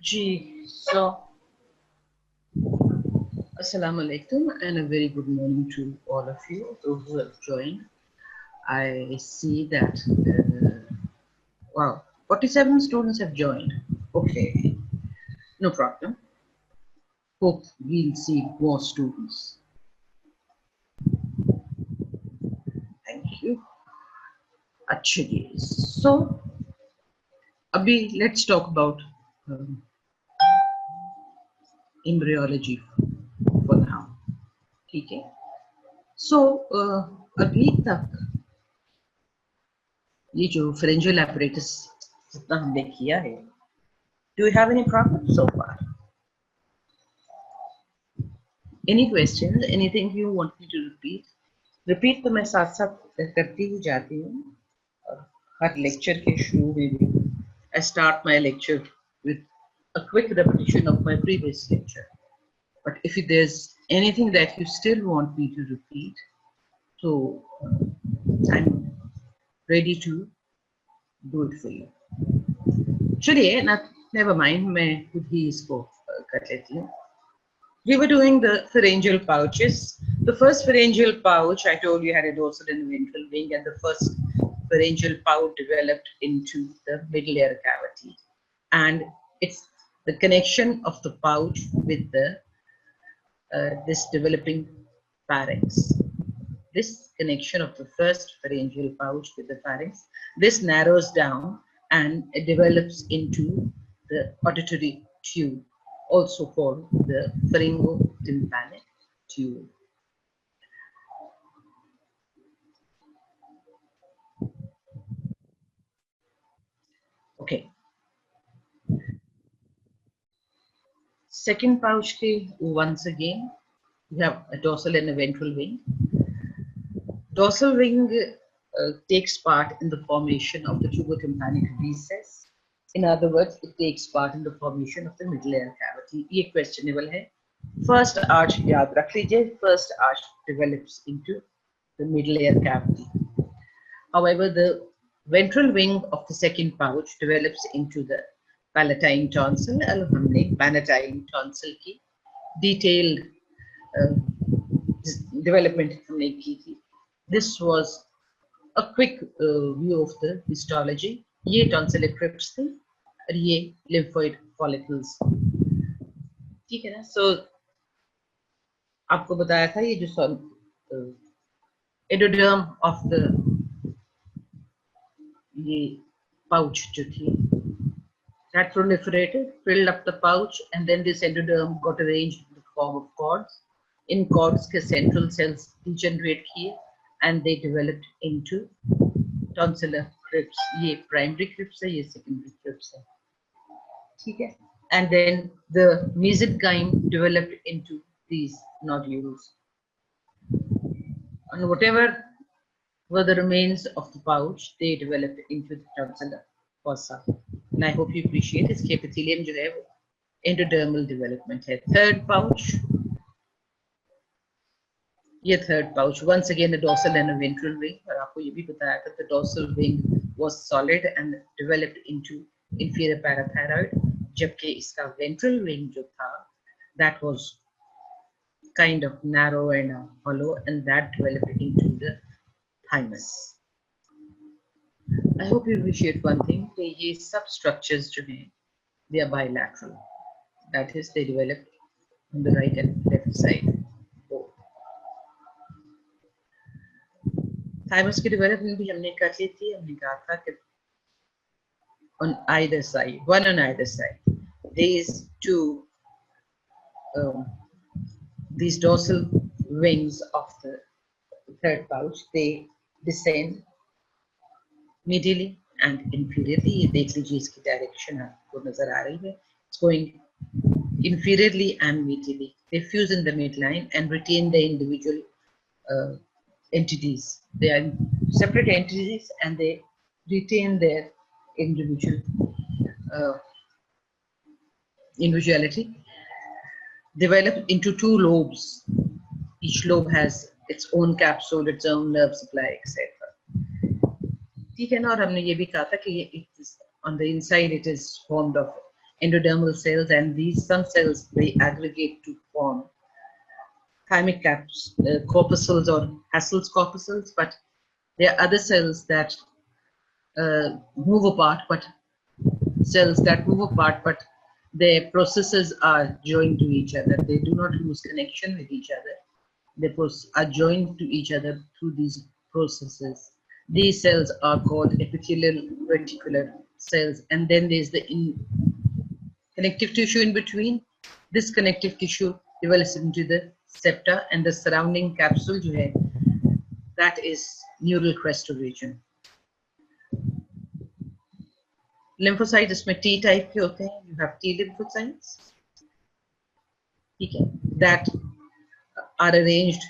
Ji, so Assalamu alaikum and a very good morning to all of you who have joined. I see that wow, 47 students have joined. Okay, no problem. Hope we'll see more students. Thank you. Actually, so Abhi, let's talk about um, embryology for now. Okay. So अभी तक ये जो pharyngeal apparatus जितना हमने किया है, do you have any problems so far? Any questions? Anything you want me to repeat? Repeat तो मैं साथ साथ करती ही जाती हूँ और हर lecture के शुरू में भी I start my lecture with a quick repetition of my previous lecture. But if there's anything that you still want me to repeat, so I'm ready to do it for you. चलिए, never mind, मैं खुद ही इसको कर लेती हूँ. We were doing the pharyngeal pouches. The first pharyngeal pouch, I told you, had a dorsal and ventral wing, and the first pharyngeal pouch developed into the middle ear cavity. And it's the connection of the pouch with the this developing pharynx. This connection of the first pharyngeal pouch with the pharynx, this narrows down and it develops into the auditory tube, also called the pharyngotympanic tube. Okay. Second pouch, once again, we have a dorsal and a ventral wing. Dorsal wing takes part in the formation of the tubotympanic recess. In other words, it takes part in the formation of the middle ear cavity. ये questionable है. First arch याद रख लीजिए. First arch develops into the middle ear cavity. However, the ventral wing of the second pouch develops into the palatine tonsil. और हमने palatine tonsil की detailed development हमने की थी. This was a quick view of the histology. ये tonsillar crypts थी और ये lymphoid follicles. ठीक है ना? So आपको बताया था ये जो endoderm of the ये pouch जो थी, that proliferated, filled up the pouch, and then this endoderm got arranged in the form of cords. In cords के central cells degenerate किए and they developed into tonsillar crypts. ये primary crypts है, ये secondary crypts है. ठीक है? And then the mesenchyme developed into these nodules. And whatever were the remains of the pouch, they developed into the tonsillar fossa. And I hope you appreciate इसके epithelium जो है वो endodermal development है. Third pouch. ये third pouch, once again a dorsal and a ventral wing. और आपको ये भी बताया था the dorsal wing was solid and developed into inferior parathyroid, जबकि इसका ventral wing जो था that was kind of narrow and hollow, and that developed into the thymus. I hope you appreciate one thing, कि ये substructures जो हैं they are bilateral. That is, they develop on the right and left side. Thymus की development भी हमने कर ली थी. हमने कहा था कि on either side, one on either side, these two, these dorsal wings of the third pouch, they descend medially and inferiorly. ये देख लीजिए इसकी direction आपको नजर आ रही है. It's going inferiorly and medially. They fuse in the midline and retain the individual entities. They are separate entities and they retain their individual individuality. Develop into two lobes. Each lobe has its own capsule, its own nerve supply, etc. ठीक है ना? और हमने ये भी कहा था कि ये on the inside it is formed of endodermal cells, and these some cells they aggregate to form thymic corpuscles or Hassel's corpuscles, but there are other cells that move apart, but their processes are joined to each other. They do not lose connection with each other. They are joined to each other through these processes. These cells are called epithelial reticular cells, and then there's the connective tissue in between. This connective tissue develops into the septa, and the surrounding capsule जो है, that is neural crest region. Lymphocytes इसमें T type के होते हैं. You have T lymphocytes, that are arranged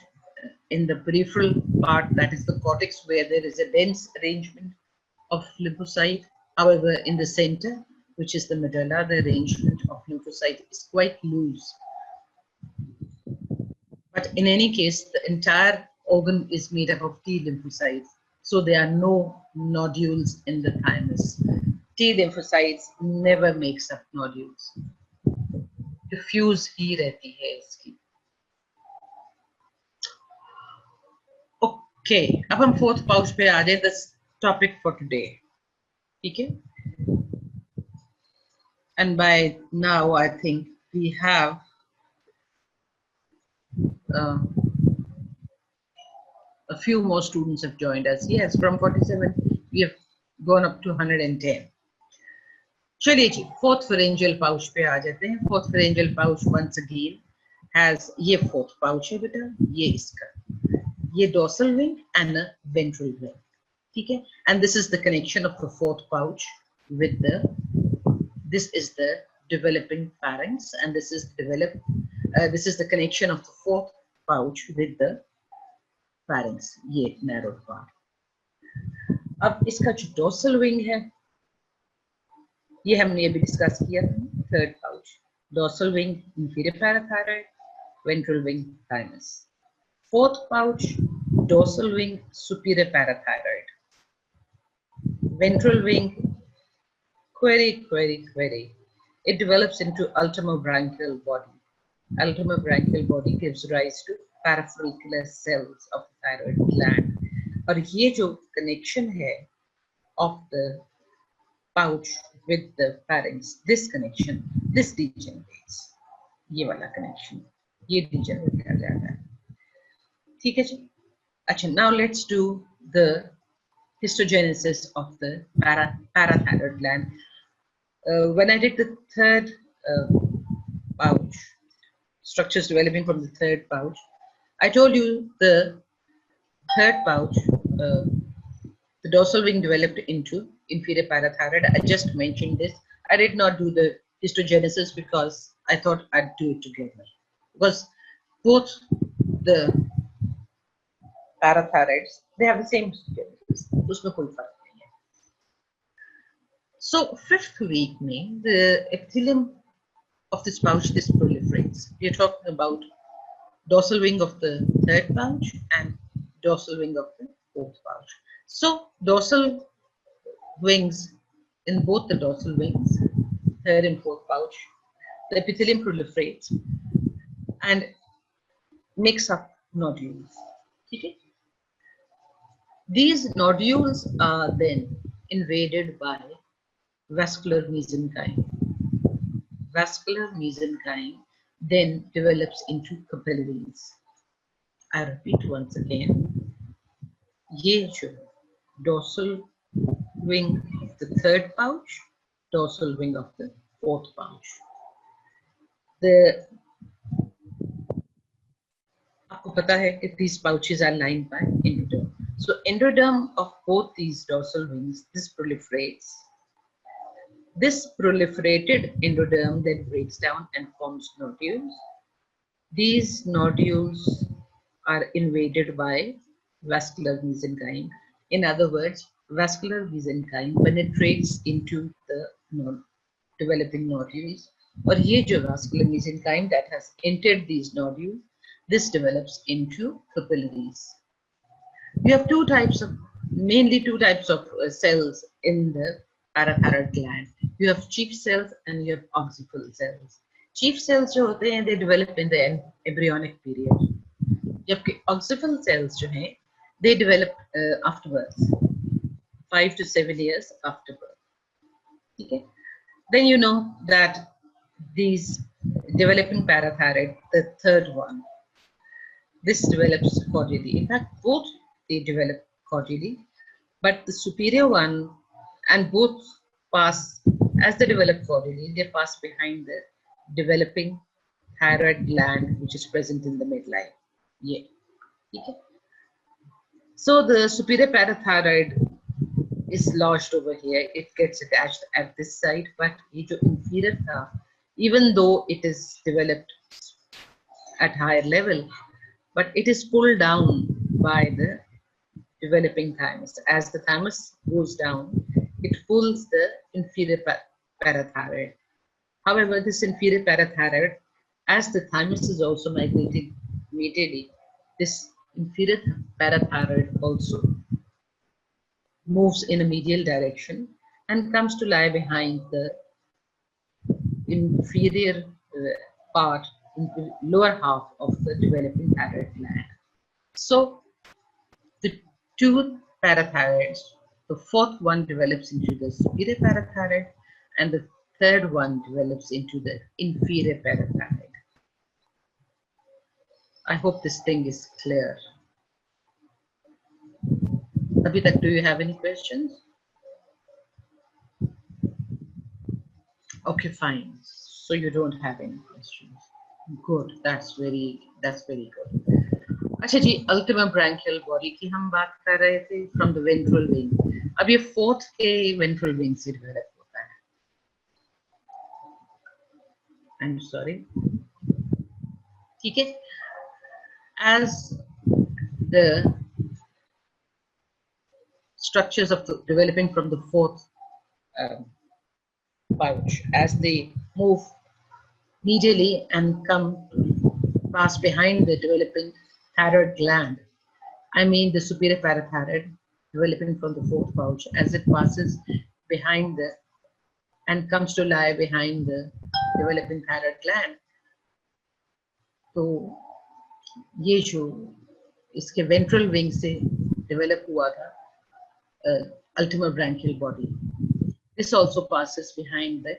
in the peripheral part, that is the cortex, where there is a dense arrangement of lymphocyte. However, in the center, which is the medulla, the arrangement of lymphocyte is quite loose. But in any case, the entire organ is made up of T lymphocytes, so there are no nodules in the thymus. T lymphocytes never makes up nodules. Diffuse ही रहती है इसकी. Okay, अब हम fourth pouch पे आ जाए. This topic for today. ठीक है? And by now, I think we have a few more students have joined us. Yes, from 47, we have gone up to 110. चलिए जी, fourth pharyngeal pouch पे आ जाते हैं. Fourth pharyngeal pouch once again has ये fourth pouch है बेटा, ये इसका, ये dorsal wing and a ventral wing. ठीक है? And this is the connection of the fourth pouch with the. This is the developing pharynx, and this is this is the connection of the fourth pouch with the pharynx. ये narrow part. अब इसका जो dorsal wing है, ये हमने अभी discuss किया था. Third pouch, dorsal wing inferior parathyroid, ventral wing thymus. Fourth pouch, dorsal wing superior parathyroid, ventral wing query. It develops into ultimobranchial body. Ultimobranchial body gives rise to parafollicular cells of the thyroid gland. और ये जो connection है of the pouch with the pharynx, this connection, this degenerates. ये वाला connection, ये degenerate कर जाता है. ठीक है जी? अच्छा, now let's do the histogenesis of the parathyroid gland. When I did the third pouch, structures developing from the third pouch, I told you the third pouch, the dorsal wing developed into inferior parathyroid. I just mentioned this. I did not do the histogenesis because I thought I'd do it together. Because both the parathyroids, they have the same histogenesis. उसमें कोई फर्क नहीं है. So fifth week में the epithelium of this pouch this proliferates. We are talking about dorsal wing of the third pouch and dorsal wing of the fourth pouch. So dorsal wings, in both the dorsal wings, third and fourth pouch, the epithelium proliferates and makes up nodules. Okay? These nodules are then invaded by vascular mesenchyme. Vascular mesenchyme then develops into capillaries. I repeat once again, ये जो dorsal wing of the third pouch, dorsal wing of the fourth pouch. आपको पता है कि these pouches are lined by endoderm. So endoderm of both these dorsal wings, this proliferates. This proliferated endoderm then breaks down and forms nodules. These nodules are invaded by vascular mesenchyme. In other words, vascular mesenchyme penetrates into the developing nodules. Or ये जो vascular mesenchyme that has entered these nodules, this develops into capillaries. We have mainly two types of cells in the parathyroid gland. You have chief cells and you have occipital cells. Chief cells जो होते हैं, they develop in the embryonic period. जबकि occipital cells जो हैं, they develop after birth, 5 to 7 years after birth. Okay? Then you know that these developing parathyroid, the third one, this develops caudally. In fact, both they develop caudally, but the superior one, and both pass, as they develop caudally, they pass behind the developing thyroid gland, which is present in the midline. Yeah. Okay. So the superior parathyroid is lodged over here. It gets attached at this side, but the inferior tha, even though it is developed at higher level, but it is pulled down by the developing thymus. As the thymus goes down, it pulls the inferior parathyroid. However, this inferior parathyroid, as the thymus is also migrating medially, this inferior parathyroid also moves in a medial direction and comes to lie behind the inferior part, in the lower half of the developing thyroid gland. So the two parathyroids, the fourth one develops into the superior parathyroid and the third one develops into the inferior parathyroid. I hope this thing is clear. Abhi tak, do you have any questions? Okay, fine. So you don't have any questions. Good. That's very good. अच्छा जी, ultimate branchial body की हम बात कर रहे थे from the ventral wing. अब ये fourth के ventral wing से develop होता है. I'm sorry. ठीक है. As the structures of the developing from the fourth pouch, as they move medially and pass behind the developing thyroid gland, I mean the superior parathyroid developing from the fourth pouch, as it passes behind the and comes to lie behind the developing thyroid gland. तो ये जो इसके ventral wing से develop हुआ था ultimate branchial body, this also passes behind the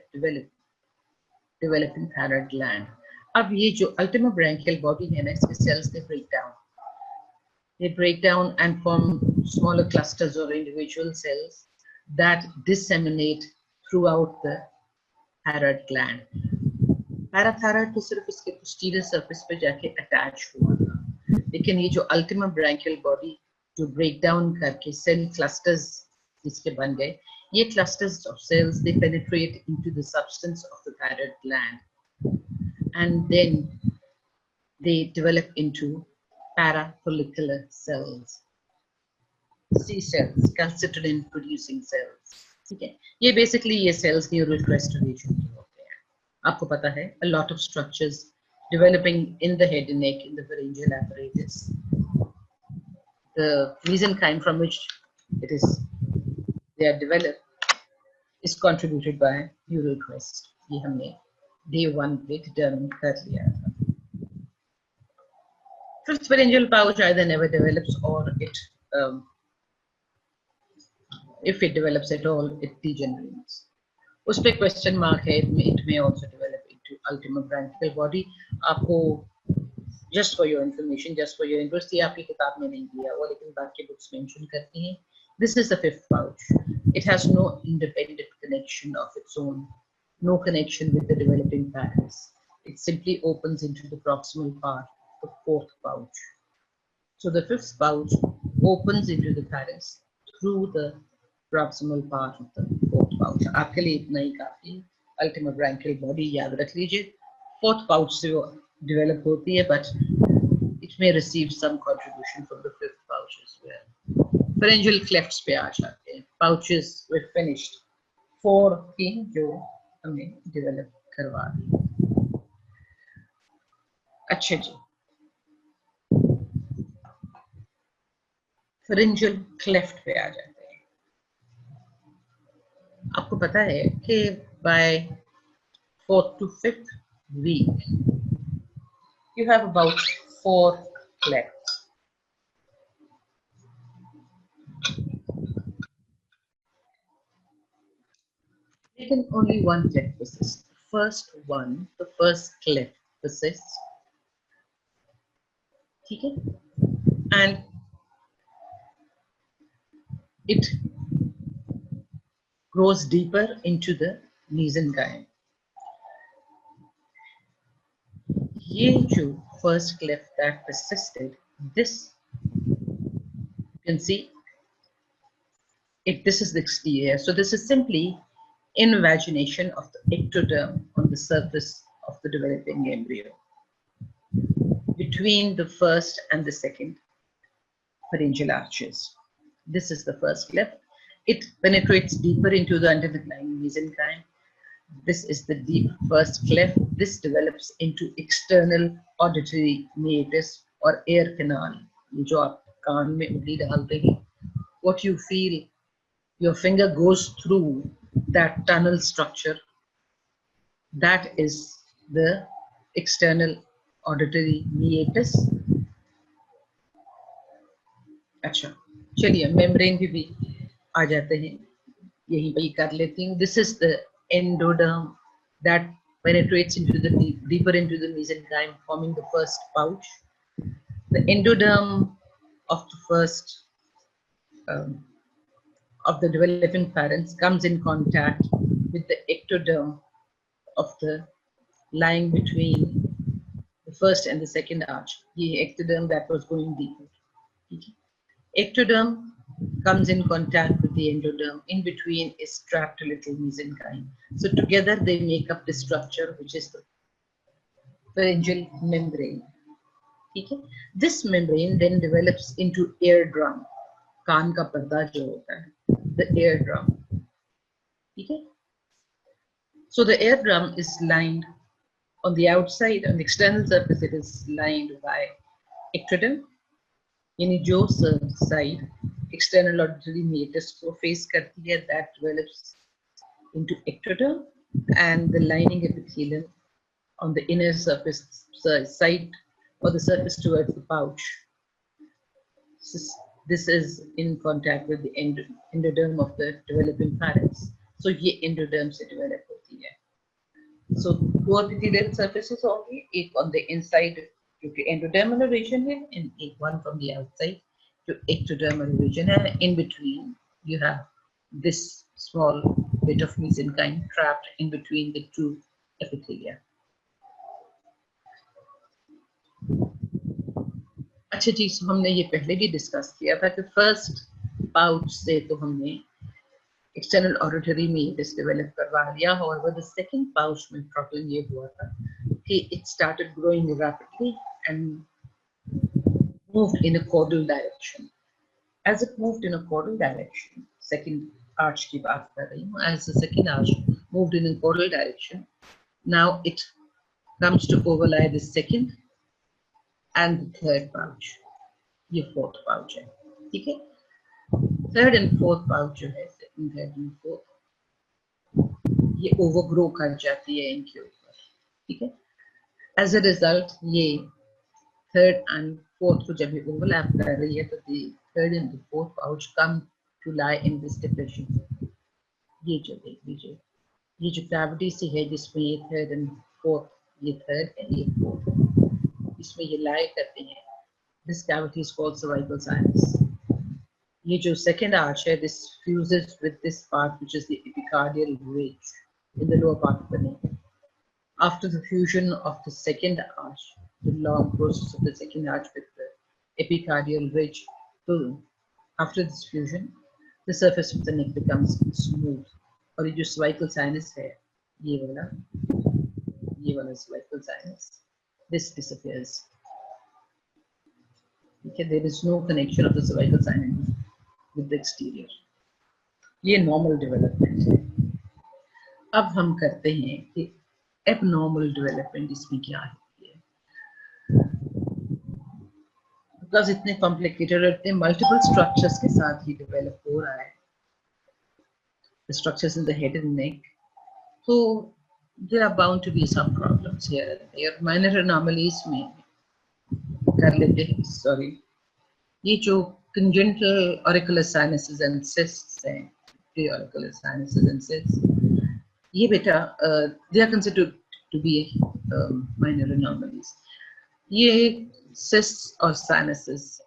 developing thyroid gland. अब ये जो ultimate branchial body है ना, इसके cells they break down and form smaller clusters or individual cells that disseminate throughout the thyroid gland. Parathyroid तो सिर्फ इसके posterior surface पे जाके attach हुआ था, लेकिन ये जो ultimate branchial body जो break down करके cell clusters इसके बन गए, ये clusters of cells, they penetrate into the substance of the thyroid gland and then they develop into parafollicular cells, C cells, calcitonin producing cells. ठीक है, ये basically ये cells neural restoration के होते हैं. आपको पता है, a lot of structures developing in the head and neck, in the pharyngeal apparatus. The mesenchyme from which they are developed is contributed by neural crest. ये हमने day 1 पे determine कर लिया था. Fifth pharyngeal pouch either never develops or if it develops at all, it degenerates. उस पे question mark है, it may also develop into ultimate branchial body. आपको just for your information, just for your interest, ये आपकी किताब में नहीं दिया वो, लेकिन बाकी books mention करती हैं. This is the fifth pouch. It has no independent connection of its own, no connection with the developing thymus. It simply opens into the proximal part of the fourth pouch. So the fifth pouch opens into the thymus through the proximal part of the fourth pouch. आपके लिए इतना ही काफी. Ultimate branchial body याद रख लीजिए. Fourth pouch से वो develop होती है, but it may receive some contribution from the fifth pouch as well. Pharyngeal clefts पे आ जाते हैं. Pouches were finished. 4 की जो हमने develop करवा दी. अच्छा जी. Pharyngeal cleft पे आ जाते हैं. आपको पता है कि by 4th to 5th week, you have about 4 clefts. Taken only one cleft persists. The first cleft persists. Okay? And it grows deeper into the mesenchyme. ये जो first cleft that persisted, this you can see it. This is the exterior. So this is simply invagination of the ectoderm on the surface of the developing embryo between the first and the second pharyngeal arches. This is the first cleft. It penetrates deeper into the underlying mesenchyme. This is the deep first cleft. This develops into external auditory meatus or ear canal. जो आप कान में उंगली डालते हैं, what you feel, your finger goes through that tunnel structure. That is the external auditory meatus. अच्छा, चलिए membrane पे भी आ जाते हैं, यहीं पे कर लेती हूँ. This is the endoderm that penetrates into the deeper into the mesenchyme, forming the first pouch. The endoderm of the first of the developing pharynx comes in contact with the ectoderm of the lying between the first and the second arch. The ectoderm that was going deeper. Ectoderm comes in contact with the endoderm. In between is trapped a little mesenchyme. So together they make up the structure which is the pharyngeal membrane. Okay? This membrane then develops into eardrum. कान का पर्दा जो होता है, the eardrum. Okay? So the eardrum is lined on the outside, on the external surface, it is lined by ectoderm. यानी जो side external auditory meatus को face करती है, that develops into ectoderm, and the lining epithelium on the inner surface side or the surface towards the pouch. This is in contact with the endoderm of the developing pharynx. So ये endoderm से develop होती है. So two epithelial surfaces होंगी, एक on the inside जो कि endodermal region है, and एक one from the outside जो ectodermal region है. In between you have this small bit of mesenchyme trapped in between the two epithelia. अच्छा जी, हमने ये पहले भी डिस्कस किया था कि फर्स्ट पाउच से तो हमने एक्सटर्नल ऑडिटरी meatus डेवलप करवा लिया. However, the second pouch में प्रॉब्लम ये हुआ था कि it started growing rapidly and moved in a caudal direction. As it moved in a caudal direction, second arch की बात कर रही हूँ, as the second arch moved in a caudal direction, now it comes to overlie the second and the third pouch. ये fourth pouch है, ठीक है. Third and fourth pouch जो है, second, third and fourth, ये overgrow कर जाती है इनके ऊपर, ठीक है. As a result, ये third and fourth को जब ये overlap कर रही है, तो the third and the fourth pouch come to lie in this depression. ये जो देख लीजिए, ये जो cavity सी है जिसमें ये third and fourth, ये third and ये fourth, इसमें ये lie करते हैं. This cavity is called cervical sinus. ये जो second arch है, this fuses with this part which is the epicardial ridge in the lower part of the neck. After the fusion of the second arch, the long process of the second arch with the epicardial ridge, so after this fusion, the surface of the neck becomes smooth. और ये जो cervical sinus है, ये वाला cervical sinus, this disappears. Okay, there is no connection of the cervical sinus with the exterior. ये normal development है. अब हम करते हैं कि abnormal development इसमें क्या है. Because इतने complicated और इतने multiple structures के साथ ही develop हो रहा है. The structures in the head and neck. तो there are bound to be some problems here and there. Minor anomalies में कर लेते हैं. Sorry, ये जो congenital auricular sinuses and cysts हैं, preauricular sinuses and cysts, ये बेटा they are considered to be minor anomalies. ये cysts और sinuses.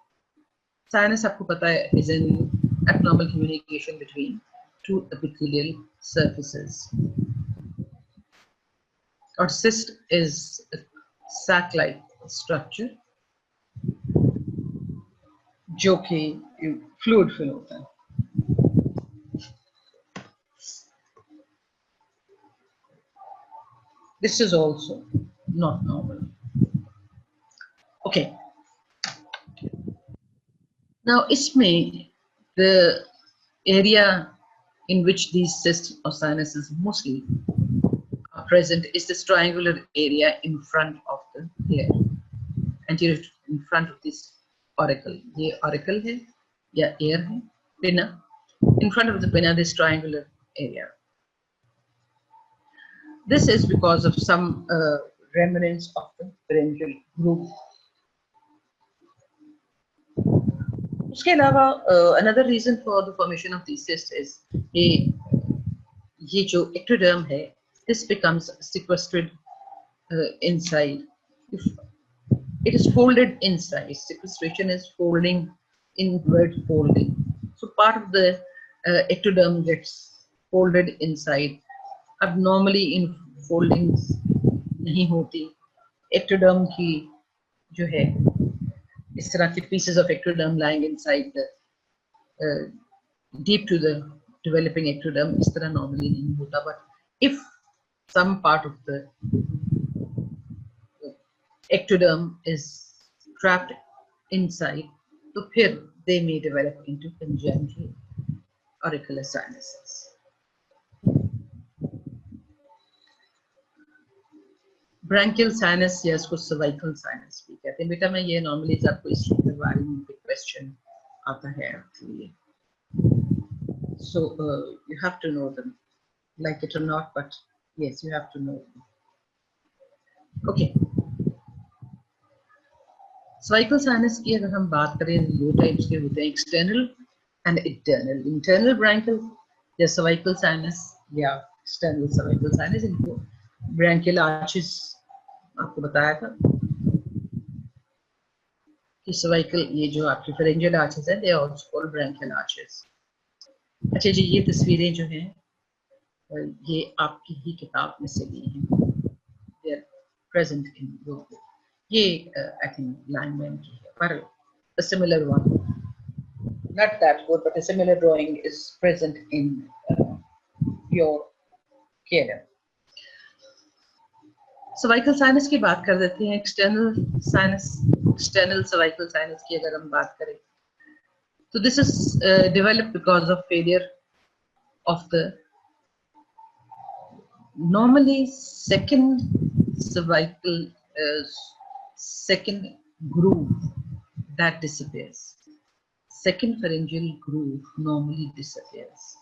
Sinus आपको पता है is an abnormal communication between two epithelial surfaces. Or cyst is a sac-like structure जो कि fluid fill होता है. This is also not normal. Okay. Now, इसमें the area in which these cysts or sinuses mostly are present is this triangular area in front of the hair, anterior in front of this auricle. ये auricle है या ear है, pinna. In front of the pinna, this triangular area. This is because of some remnants of the pharyngeal groove. उसके अलावा another reason for the formation of these cysts is ये जो ectoderm है, this becomes sequestered inside. If it is folded inside, sequestration is folding, inward folding. So part of the ectoderm gets folded inside. अब normally in foldings नहीं होती. Ectoderm की जो है इस तरह के pieces of ectoderm lying inside the deep to the developing ectoderm इस तरह normally नहीं होता. But if some part of the ectoderm is trapped inside, तो फिर they may develop into congenital auricular sinuses. Branchial sinus या इसको cervical sinus भी कहते हैं. बेटा मैं ये normally आपको इसके बारे में question आता है actually. So you have to know them, like it or not, but yes, you have to know them. Okay. Cervical sinus की अगर हम बात करें, दो types के होते हैं, external and internal. Internal branchial या cervical sinus या external cervical sinus, इनको branchial arches आपको बताया था कि cervical ये जो आपके pharyngeal arches हैं, they are also called branchial arches. अच्छा जी, ये तस्वीरें जो हैं ये आपकी ही किताब में से ली हैं. They are present in your book. ये I think lineman की है, पर a similar one, not that good, but a similar drawing is present in your care. Cervical sinus की बात कर देते हैं. External sinus, external cervical sinus की अगर हम बात करें, so this is developed because of failure of the normally second cervical second groove that disappears. Second pharyngeal groove normally disappears.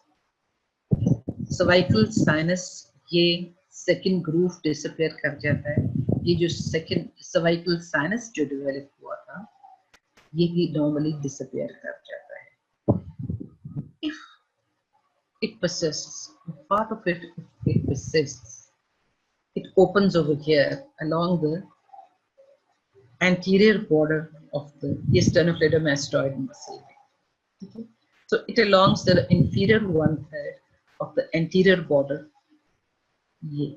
Cervical sinus ये second groove disappear कर जाता है. ये जो second cervical sinus जो develop हुआ था, ये भी normally disappear कर जाता है. If it persists, part of it, if it persists, it opens over here along the anterior border of the sternocleidomastoid muscle. Okay. So it alongs the inferior 1/3 of the anterior border. ये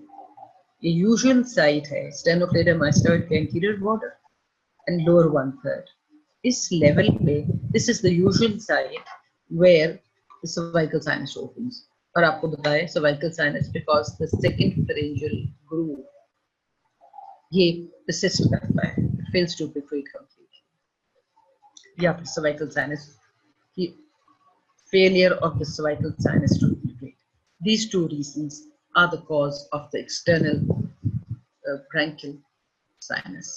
usual site है sternocleidomastoid के anterior border and lower 1/3. इस level पे this is the usual site where the cervical sinus opens. और आपको बताए cervical sinus because the second pharyngeal groove ये persist करता है, it fails to perforate completely. या फिर cervical sinus की failure of the cervical sinus to perforate. These two reasons are the cause of the external branchial sinus.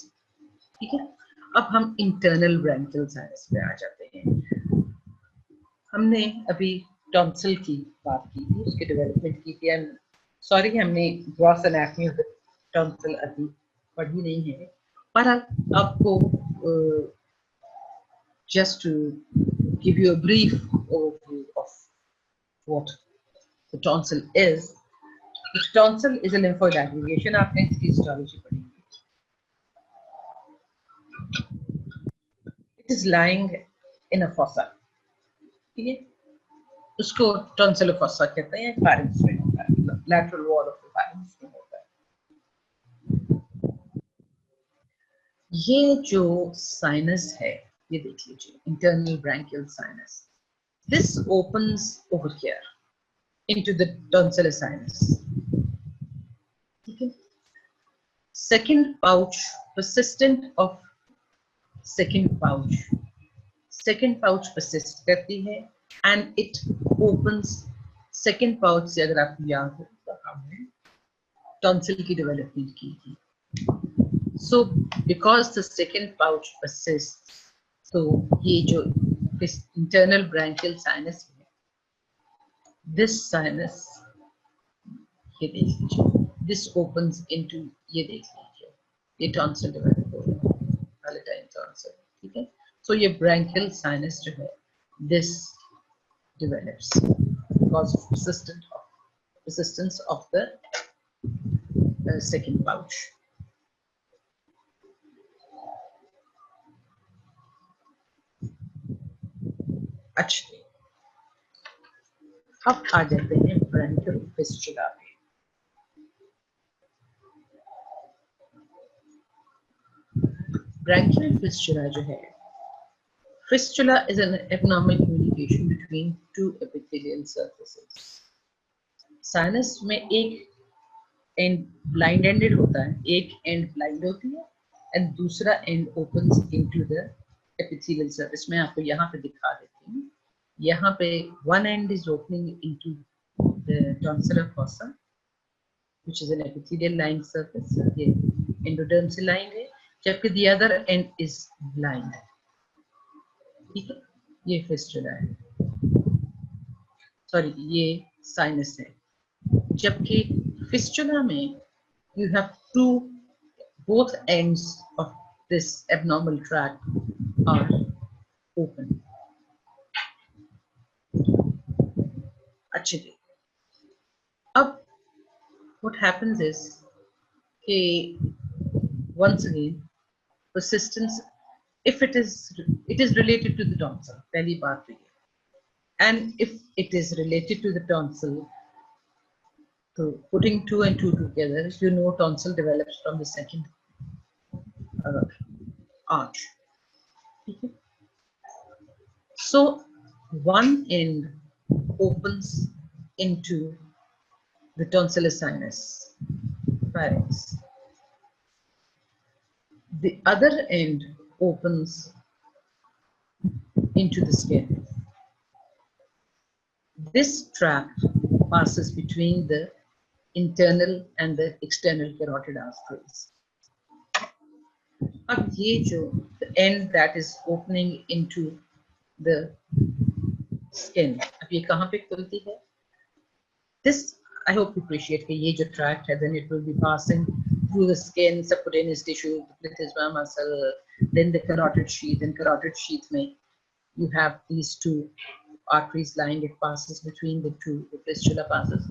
ठीक है. अब हम internal branchial sinus पे आ जाते हैं. हमने अभी टॉन्सिल की बात की थी, उसके डेवलपमेंट की थी. सॉरी हमने gross anatomy of the tonsil अभी पढ़ी नहीं है, पर आपको just to give you a brief overview of what the tonsil is. The tonsil is a lymphoid aggregation. आपने इसकी histology पढ़ी. It is lying in a fossa. ठीक है, उसको tonsil fossa कहते हैं. Pharynx में होता है, lateral wall of the pharynx में होता है. ये जो sinus है, ये देख लीजिए, internal branchial sinus. This opens over here into the tonsillar sinus. Okay. Second pouch, persistent of second pouch persist करती है, and it opens second pouch से अगर आपको याद हो तो हमने tonsil की development की थी. So because the second pouch persists, तो ये जो internal branchial sinus है, this sinus, ये देख लीजिए, this opens into, ये देख लीजिए, ये tonsil develop हो रहा है, palatine tonsil, ठीक है. So ये branchial sinus जो है, this develops because of persistence of the second pouch. अच्छा, अब आ जाते हैं branchial fistula पे. Branchial fistula जो है, fistula is an abnormal communication between two epithelial surfaces. Sinus में एक end blind-ended होता है, एक end blind होती है, and दूसरा end opens into the epithelial surface. मैं आपको यहाँ पे दिखा देती हूँ. यहाँ पे one end is opening into the tonsillar fossa, which is an epithelial lined surface. ये endodermal line है, जबकि the other end is blind. ठीक है, ये फिस्टुला है, सॉरी ये साइनस है. जबकि फिस्टुला में you have both ends of this abnormal tract are open. अच्छे जी. अब what happens is कि once again persistence, if it is related to the tonsil, पहली बात तो ये, and if it is related to the tonsil, so putting 2 and 2 together, you know tonsil develops from the second arch. So one end opens into the tonsillar sinus, pharynx. The other end opens into the skin. This tract passes between the internal and the external carotid arteries. अब ये जो the end that is opening into the skin, अब ये कहाँ पे खुलती है? This I hope you appreciate कि ये जो tract है, then it will be passing through the skin, subcutaneous tissue, the platysma muscle, then the carotid sheath. In carotid sheath में you have these two arteries lined. It passes between the two. The fistula passes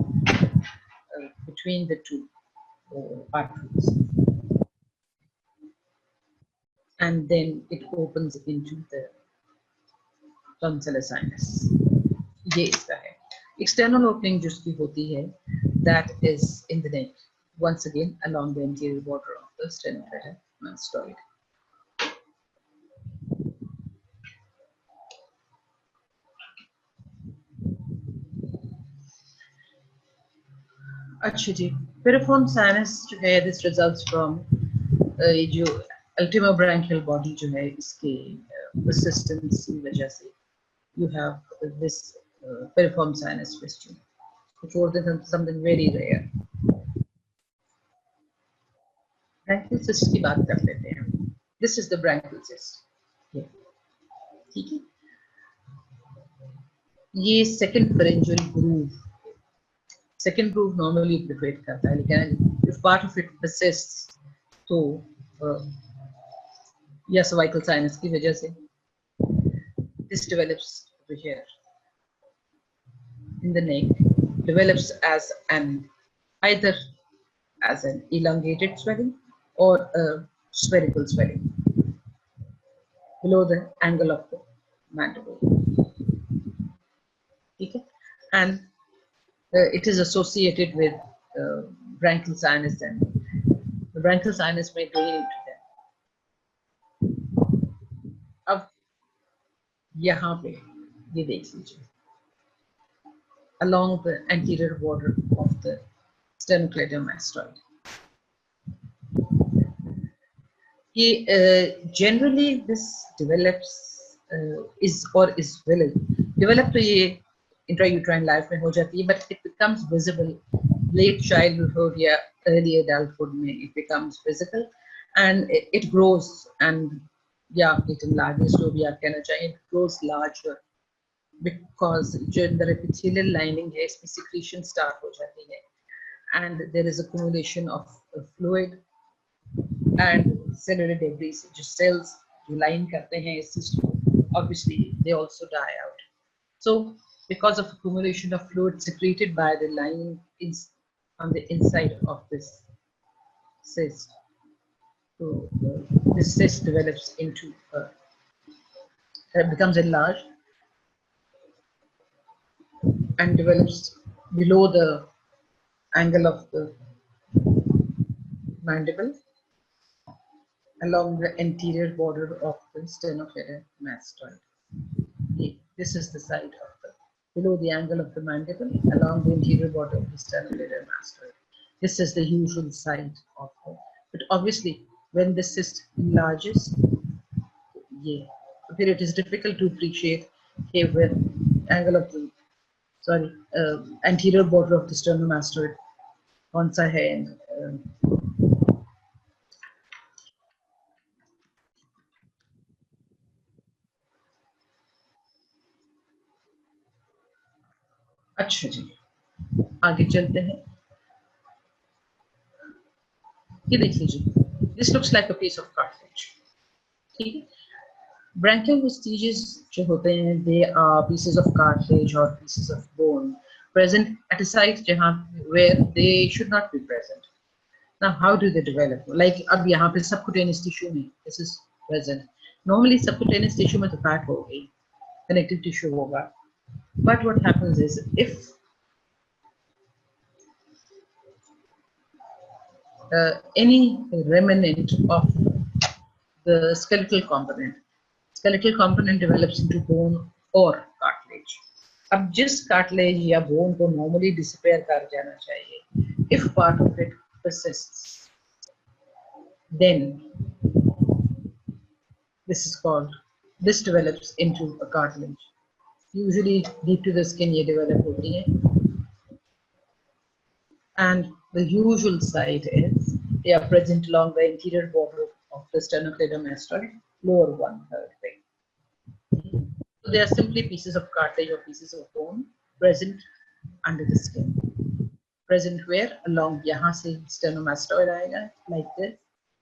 between the two arteries, and then it opens into the tonsillar sinus. ये इसका है. External opening जिसकी होती है, that is in the neck. Once again, along the anterior border of the sternocleidomastoid. अच्छा जी, piriform sinus जो है, this results from ये जो ultimobranchial body जो है, इसके persistence की वजह से you have this piriform sinus fistula, which was something very rare. Branchial cyst की बात कर लेते हैं. This is the branchial cyst. ठीक है, ये second pharyngeal groove. Second groove normally prepare करता है, लेकिन इफ पार्ट ऑफ इट परसिस्ट्स तो या सर्वाइकल साइनस की वजह से this develops over here in the neck, develops as an either as an elongated swelling or a spherical swelling below the angle of the mandible. Okay? And it is associated with branchial sinus, and the branchial sinus may drain into them. अब यहाँ पे ये देख लीजिए, along the anterior border of the sternocleidomastoid. Generally this develops is develop तो ये intrauterine life में हो जाती है, but it becomes visible late childhood या early adulthood में it becomes visible and it grows and yeah, it enlarges to भी आप कहना चाहिए, it grows larger because जो अंदर epithelial lining है इसमें secretion start हो जाती है and there is accumulation of fluid and cellular debris, just cells line करते हैं इस system, obviously they also die out. So because of accumulation of fluid secreted by the lining is on the inside of this cyst, so this cyst develops into becomes enlarged and develops below the angle of the mandible along the anterior border of the sternocleidomastoid. This is the site of the below the angle of the mandible along the anterior border of the sternocleidomastoid. This is the usual site of the, but obviously when the cyst enlarges, it is difficult to appreciate where angle of the anterior border of the sternomastoid कौन सा है अच्छा जी, आगे चलते हैं। ये देख लीजिए, this looks like a piece of cartilage, ठीक है। branchial vestiges जो होते हैं, they are pieces of cartilage or pieces of bone present at a site जहाँ where they should not be present. Now how do they develop? Like अब यहाँ पे subcutaneous tissue में this is present. Normally subcutaneous tissue में तो fat हो गई, connective tissue होगा, but what happens is if any remnant of the skeletal component develops into bone or cartilage. अब जिस cartilage या bone को normally disappear कर जाना चाहिए, if part of it persists, then this develops into a cartilage. Usually deep to the skin ये develop होती है, and the usual site is they are present along the anterior border of the sternocleidomastoid, lower 1/3 way. So they are simply pieces of cartilage or pieces of bone present under the skin. Present where? Along यहाँ से sternomastoid आएगा like this.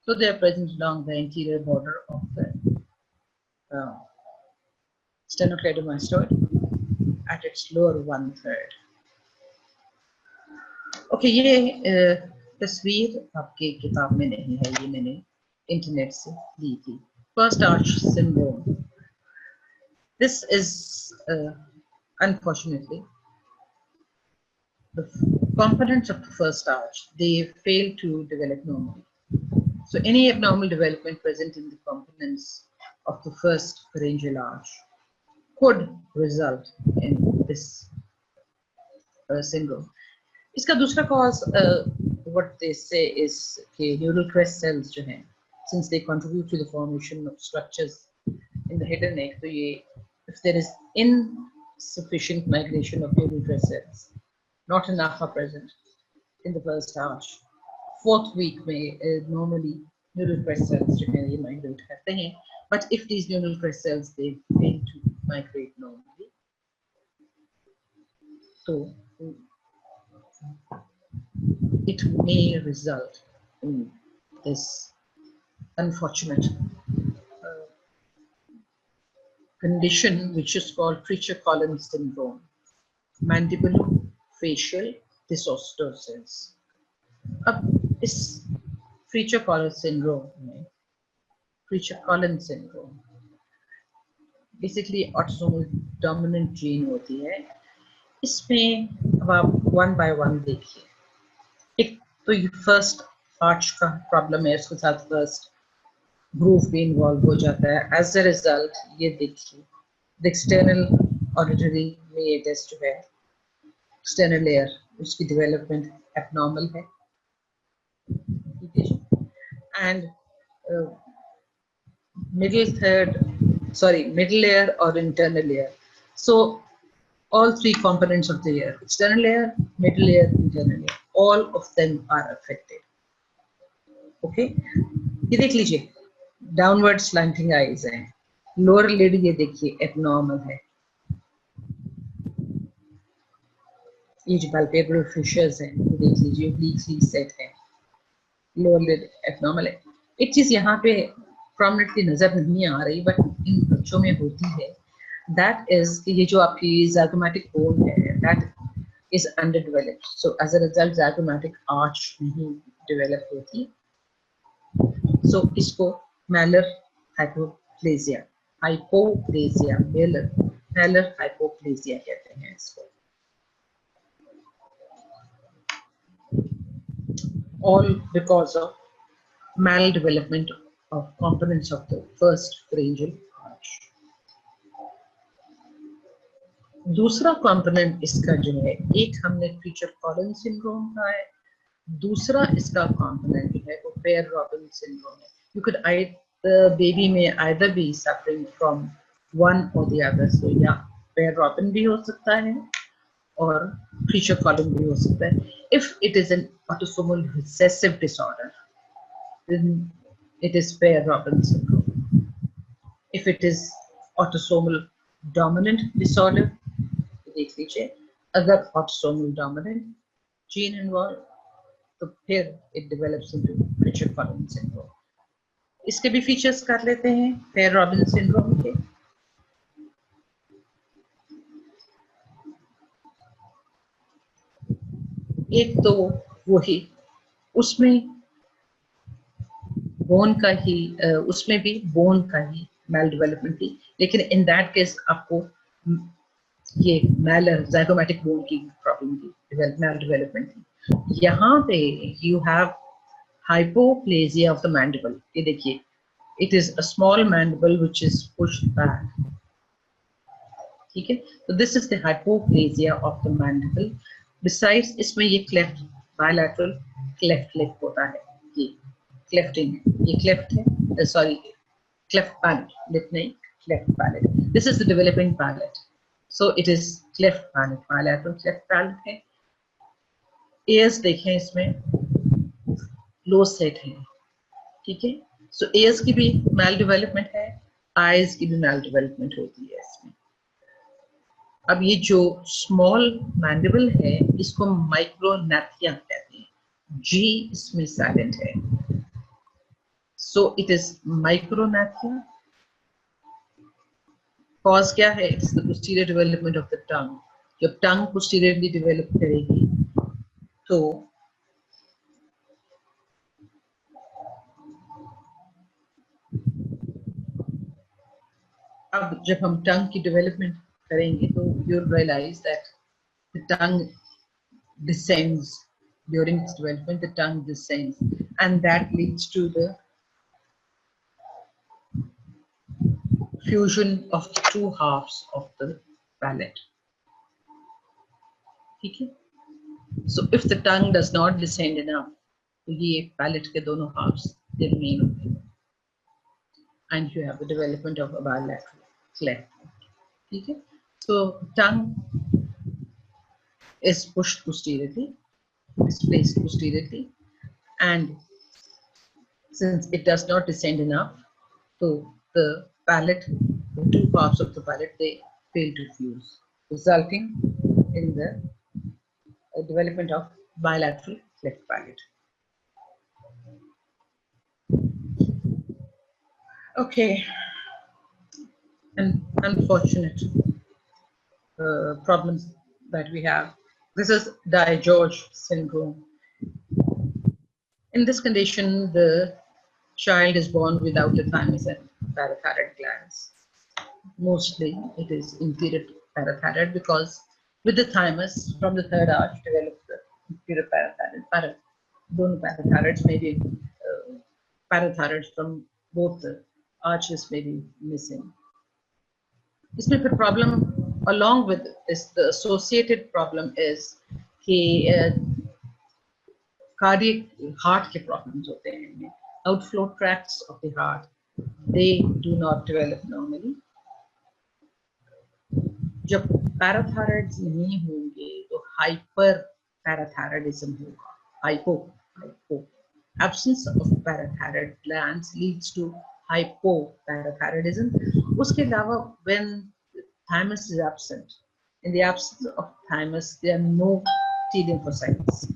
So they are present along the anterior border of the sternocleidomastoid at its lower 1/3. Okay, ये तस्वीर आपके किताब में नहीं है, ये मैंने इंटरनेट से ली थी. First arch syndrome. This is unfortunately the components of the first arch, they fail to develop normally. So any abnormal development present in the components of the first pharyngeal arch could result in this syndrome. इसका दूसरा cause, what they say is कि neural crest cells जो हैं, since they contribute to the formation of structures in the head and neck, तो ये if there is insufficient migration of neural crest cells, not enough are present in the first arch. Fourth week में normally neural crest cells जो हैं ये migrate करते हैं, but if these neural crest cells they fail to migrate normally, so it may result in this unfortunate condition which is called Pharyngeal syndrome, mandibulofacial dysostosis. अब इस Pharyngeal syndrome में Pharyngeal syndrome basically autosomal dominant gene होती है। इसमें अब आप one by one देखिए। एक तो ये फर्स्ट आर्च का प्रॉब्लम है, उसके साथ फर्स्ट ग्रूव भी इन्वॉल्व हो जाता है। एज अ रिजल्ट ये देखिए द एक्सटर्नल ऑडिटरी मेजर्स जो है एक्सटर्नल लेयर उसकी डेवलपमेंट एबनॉर्मल है, ठीक है। And middle layer or internal layer. So all three components of the layer, external layer, middle layer, internal layer, all of them are affected. Okay, ये देख लीजिए downward slanting eyes है, lower lid ये देखिए abnormal है, ये जो palpebral fishers हैं ये देख लीजिए ओब्लिकली सेट है, लोअर लिड एबनॉर्मल है। एक चीज यहाँ पे प्रोमिनेंटली नजर नहीं आ रही बट इन बच्चों में होती है, दैट इज ये जो आपकी ज़ाइगोमैटिक बोन है that is under developed, so as a result zygomatic arch नहीं डेवलप होती, सो इसको मैलर हाइपोप्लेजिया मैलर हाइपोप्लेजिया कहते हैं इसको। All because of maldevelopment of components of the first pharyngeal arch. दूसरा कंपोनेंट इसका जो है, एक हमने Pharyngeal syndrome का है, दूसरा इसका कंपोनेंट जो है वो Pharyngeal syndrome है। You could the baby may either be suffering from one or the other, so या Pharyngeal भी हो सकता है और Pharyngeal भी हो सकता है। If it is an autosomal recessive disorder, then it is Pharyngeal syndrome. If it is autosomal dominant disorder, देख लीजिए अगर autosomal dominant gene involved, तो फिर it develops into Pharyngeal syndrome. इसके भी फीचर्स कर लेते हैं Pharyngeal syndrome के। एक तो वही उसमें बोन का ही उसमें भी बोन का ही मैल डेवलपमेंट थी, लेकिन इन दैट केस आपको ये मैलर ज़ाइगोमैटिक बोन की प्रॉब्लम थी, मैल डेवलपमेंट थी। यहाँ पे you have hypoplasia of the mandible, ये देखिए it is a small mandible which is pushed back, ठीक है। तो this is the hypoplasia of the mandible. Besides इसमें ये क्लेफ्ट बायलैटरल क्लेफ्ट लिप होता है, ये क्लेफ्टिंग है, ये क्लेफ्ट है, सॉरी क्लेफ्ट पैलेट, लिप नहीं cleft palate. This is the developing palate, so it is cleft palate, bilateral cleft palate है। एयर्स देखें इसमें लो सेट है, ठीक है। सो एयर्स की भी मैल डेवलपमेंट है, आईज की भी मैल डेवलपमेंट होती है इसमें। अब ये जो स्मॉल मैंडिबल है इसको माइक्रोनैथिया कहते हैं, जी इसमें साइलेंट है, सो इट इज माइक्रोनैथिया। कॉज क्या है? It's the posterior development of the tongue. जब टंग पोस्टीरियरली डेवलप करेगी तो अब जब हम टंग की डेवलपमेंट करेंगे तो you will realize that the tongue descends during its development, the tongue descends, and that leads to the fusion of the two halves of the palate. Okay? So if the tongue does not descend enough, तो ये palate के दोनों halves they remain open, and you have the development of a bilateral cleft. Okay? So tongue is pushed posteriorly, is placed posteriorly, and since it does not descend enough, so the palate, the two parts of the palate, they fail to fuse, resulting in the development of bilateral cleft palate. Okay, and unfortunate problems that we have. This is Di-George syndrome. In this condition, the child is born without the thymus and parathyroid glands. Mostly it is inferior parathyroid because with the thymus from the third arch develops the inferior parathyroid. Both parathyroids may be parathyroids from both the arches may be missing. इसमें फिर problem along with this, the associated problem is कि cardiac heart के problems होते हैं. Outflow tracts of the heart, they do not develop normally. जब पैराथायरॉइड्स नहीं होंगे तो हाइपर पैराथायरॉइडिज्म होगा. Hypo absence of parathyroid glands leads to hypoparathyroidism. उसके अलावा when thymus is absent, in the absence of thymus there are no T lymphocytes.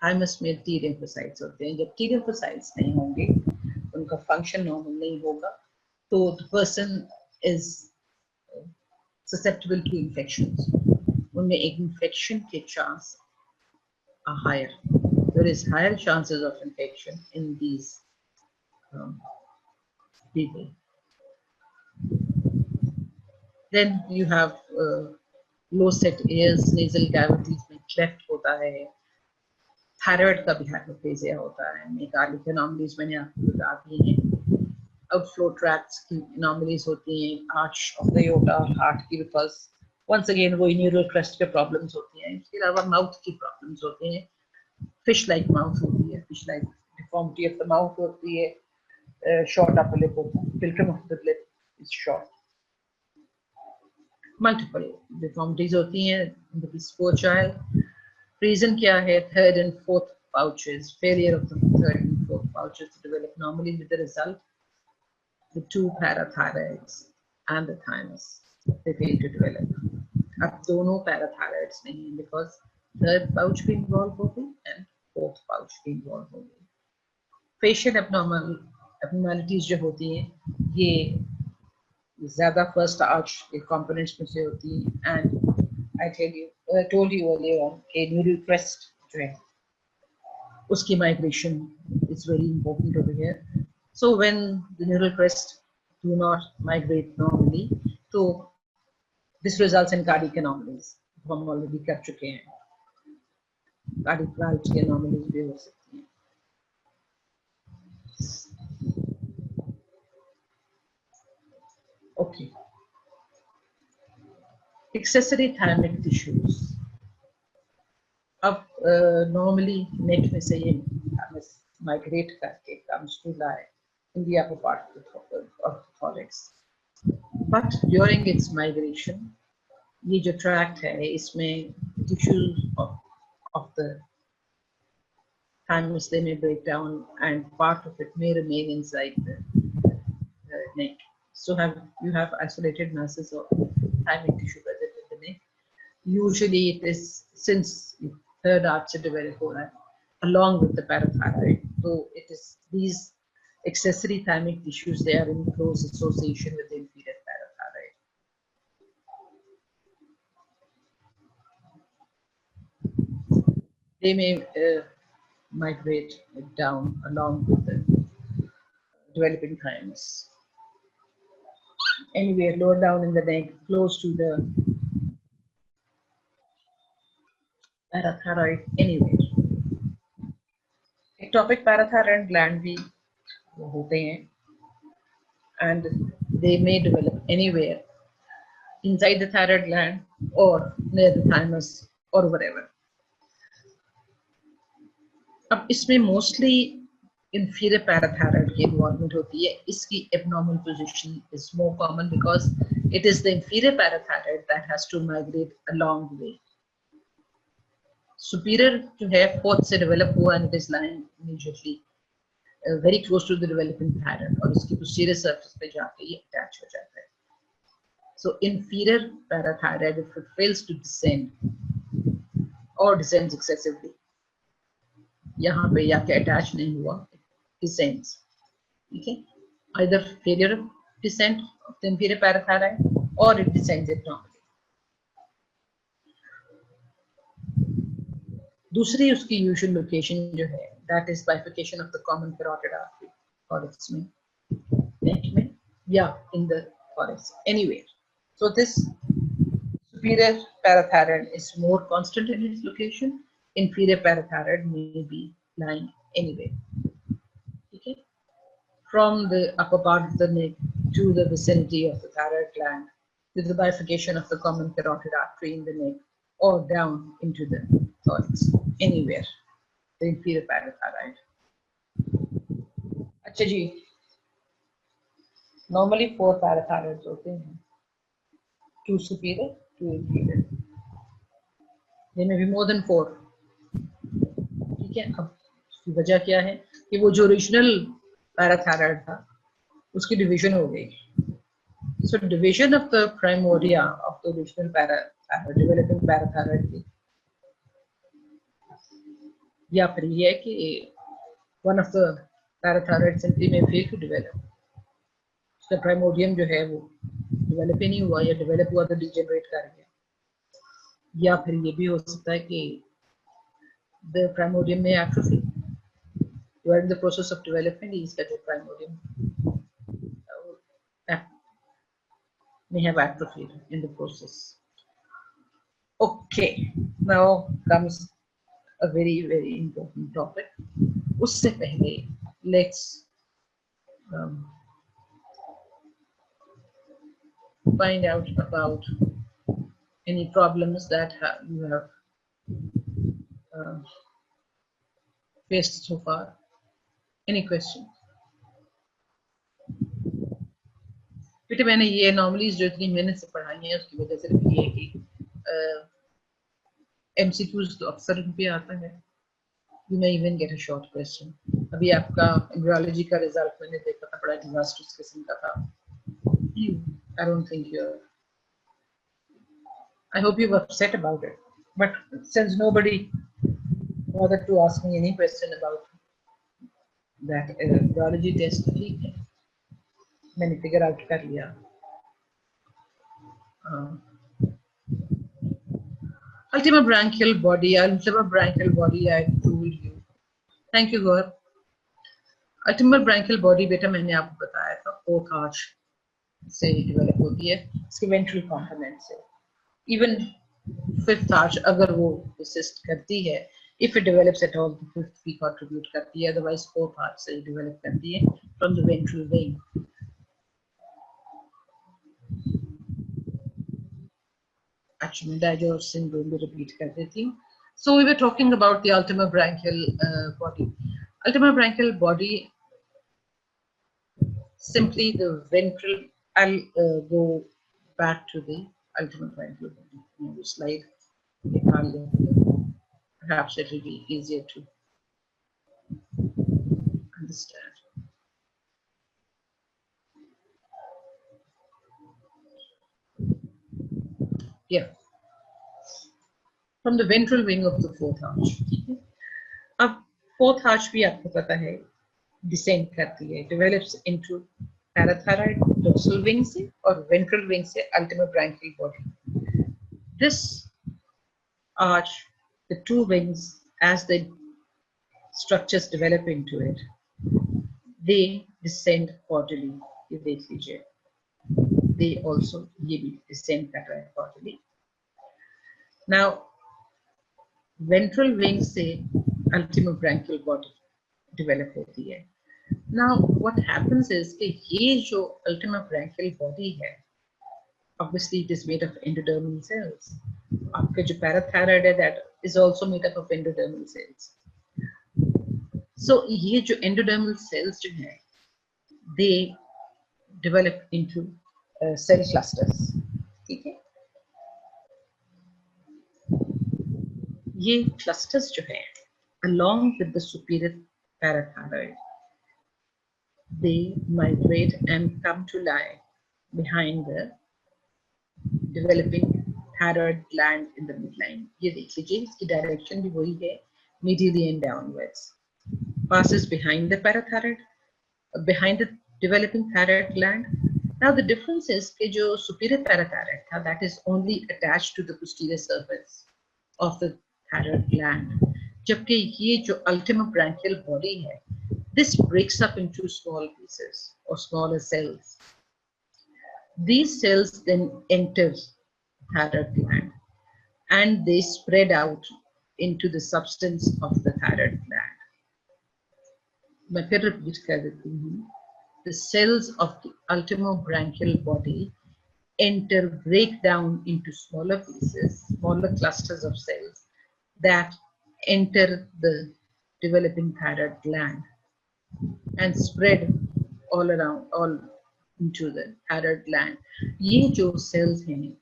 thymus में T lymphocytes होते हैं. जब T lymphocytes नहीं होंगे, उनका function normal नहीं होगा, तो the person is susceptible to infections. उनमें एक infection के chance are higher. There is higher chances of infection in these people. Then you have low set ears, nasal cavities में cleft होता है, thyroid का भी hyperplasia होता है, metabolic anomalies मैंने आपको बता दी हैं. Outflow tracts की anomalies होती हैं, arch of the aorta, heart की, because once again वो neural crest के problems होती हैं. इसके अलावा mouth की problems होती हैं. Fish-like mouth होती है, fish-like deformity of the mouth होती है, short upper lip होता है, filtrum of the lip is short. Multiple deformities होती हैं in this poor child. Reason क्या है? Third and fourth pouches, failure of the third and fourth pouches to develop normally, with the result the two parathyroids and the thymus they fail to develop. अब दोनों parathyroids नहीं हैं because third pouch भी involved हो गई and fourth pouch भी involved हो गई. Facial abnormalities जो होती हैं ये ज़्यादा first arch के components में से होती हैं, and I told you earlier on कि neural crest जो है उसकी migration is very important over here. So when the neural crest do not migrate normally, so this results in cardiac anomalies. हम already कर चुके हैं. Cardiac valves की anomalies भी हो सकती हैं. Okay. Accessory thymic tissues. अब normally neck में से ये migrate करके comes to lie in the upper part of the thorax. But during its migration, ये जो tract है इसमें tissues of the thymus they may break down and part of it may remain inside the neck. So you have isolated masses of thymic tissue present in the neck. Usually it is, since third arch se develop ho raha hai along with the parathyroid, so it is these accessory thymic tissues, they are in close association with the inferior parathyroid. They may migrate down along with the developing thymus. Anywhere lower down in the neck, close to the parathyroid, anywhere. Ectopic parathyroid gland भी होते हैं, and they may develop anywhere inside the thyroid gland or near the thymus or wherever. अब इसमें mostly inferior parathyroid की involvement होती है. इसकी abnormal position is more common because it is the inferior parathyroid that has to migrate a long way. Superior to have fourth से develop हुआ and it is lying immediately very close to the developing thyroid और इसकी posterior surface पे जाके ये attach हो जाता है. So inferior parathyroid, if it fails to descend or descends excessively. यहाँ पे या के attach नहीं हुआ, descends. Okay, either failure of descent of the inferior parathyroid or it descends abnormally. दूसरी उसकी usual location जो है, that is bifurcation of the common carotid artery, cortex में, neck में, या in the cortex, anywhere. So this superior parathyroid is more constant in its location. Inferior parathyroid may be lying anywhere. Okay, from the upper part of the neck to the vicinity of the thyroid gland, to the bifurcation of the common carotid artery in the neck, or down into the thorax, anywhere. The inferior parathyroid. अच्छा जी, normally 4 parathyroids होते हैं, 2 superior, 2 inferior. There may be more than 4. ठीक है, अब उसकी वजह क्या है कि वो जो ओरिजिनल पैराथायराइड था उसकी डिवीजन हो गई. So division of the primordia of the original parathyroid, developing parathyroid की, या फिर ये है कि one of the parathyroid simply may fail to develop. उसका primordium जो है वो develop ही नहीं हुआ, या develop हुआ तो degenerate कर गया. या फिर ये भी हो सकता है कि the primordium may atrophy during the process of development. इसका जो primordium may have atrophied in the process. Okay, now comes a very, very important topic. उससे पहले let's find out about any problems that you have faced so far. Any questions? बेटे मैंने ये anomalies जो इतनी मेहनत से पढ़ाई हैं उसकी वजह से ये है कि MCQs तो अक्सर उन पे आता है. You may even get a short question. अभी आपका embryology का result मैंने देखा था, बड़ा disastrous किस्म का था. I don't think you're. I hope you're upset about it. But since nobody bothered to ask me any question about that embryology test, ठीक है, मैंने figure out कर लिया. Ultima branchial body, I told you. Thank you, Gaur. Ultima branchial body, बेटा मैंने आपको बताया था, fourth arch से develop होती है, इसके ventral component से. Even fifth arch अगर वो assist करती है, if it develops at all, the fifth भी contribute करती है, otherwise fourth arch से develop करती है from the ventral vein. Actually, Digeorge syndrome भी repeat कर देती हूँ. So we were talking about the ultima branchial body. Ultima branchial body, simply the ventral. I'll go back to the ultima branchial body. The slide. Perhaps it will be easier to understand. Yeah. From the ventral wing of the fourth arch. अब fourth arch भी आपको पता है descend करती है, develops into parathyroid dorsal wing से और ventral wing से ultima branchial body. This arch, the two wings, as the structures develop into it, they descend caudally. ये देख लीजिए, they also ये भी descend कर रहा है caudally. Now ventral wing से ultima branchial body develop होती है. Now what happens is कि ये जो ultima branchial body है, obviously it is made of endodermal cells. आपके जो parathyroid है, that is also made up of endodermal cells. So ये जो endodermal cells जो हैं, they develop into cell clusters. ठीक है, ये clusters जो हैं, along with the superior parathyroid, they migrate and come to lie behind the developing thyroid gland in the midline. ये देख लीजिए, इसकी डायरेक्शन भी वही है, medially and downwards. Passes behind the parathyroid, behind the developing thyroid gland. Now the difference is कि जो superior parathyroid था, that is only attached to the posterior surface of the thyroid gland. जबकि ये जो ultimobranchial body है, this breaks up into small pieces or smaller cells. These cells then enter thyroid gland and they spread out into the substance of the thyroid gland. मैं फिर repeat कर देती हूँ. The cells of the ultimobranchial body break down into smaller pieces, smaller clusters of cells that enter the developing thyroid gland and spread all around, all into the thyroid gland. ये जो cells हैं,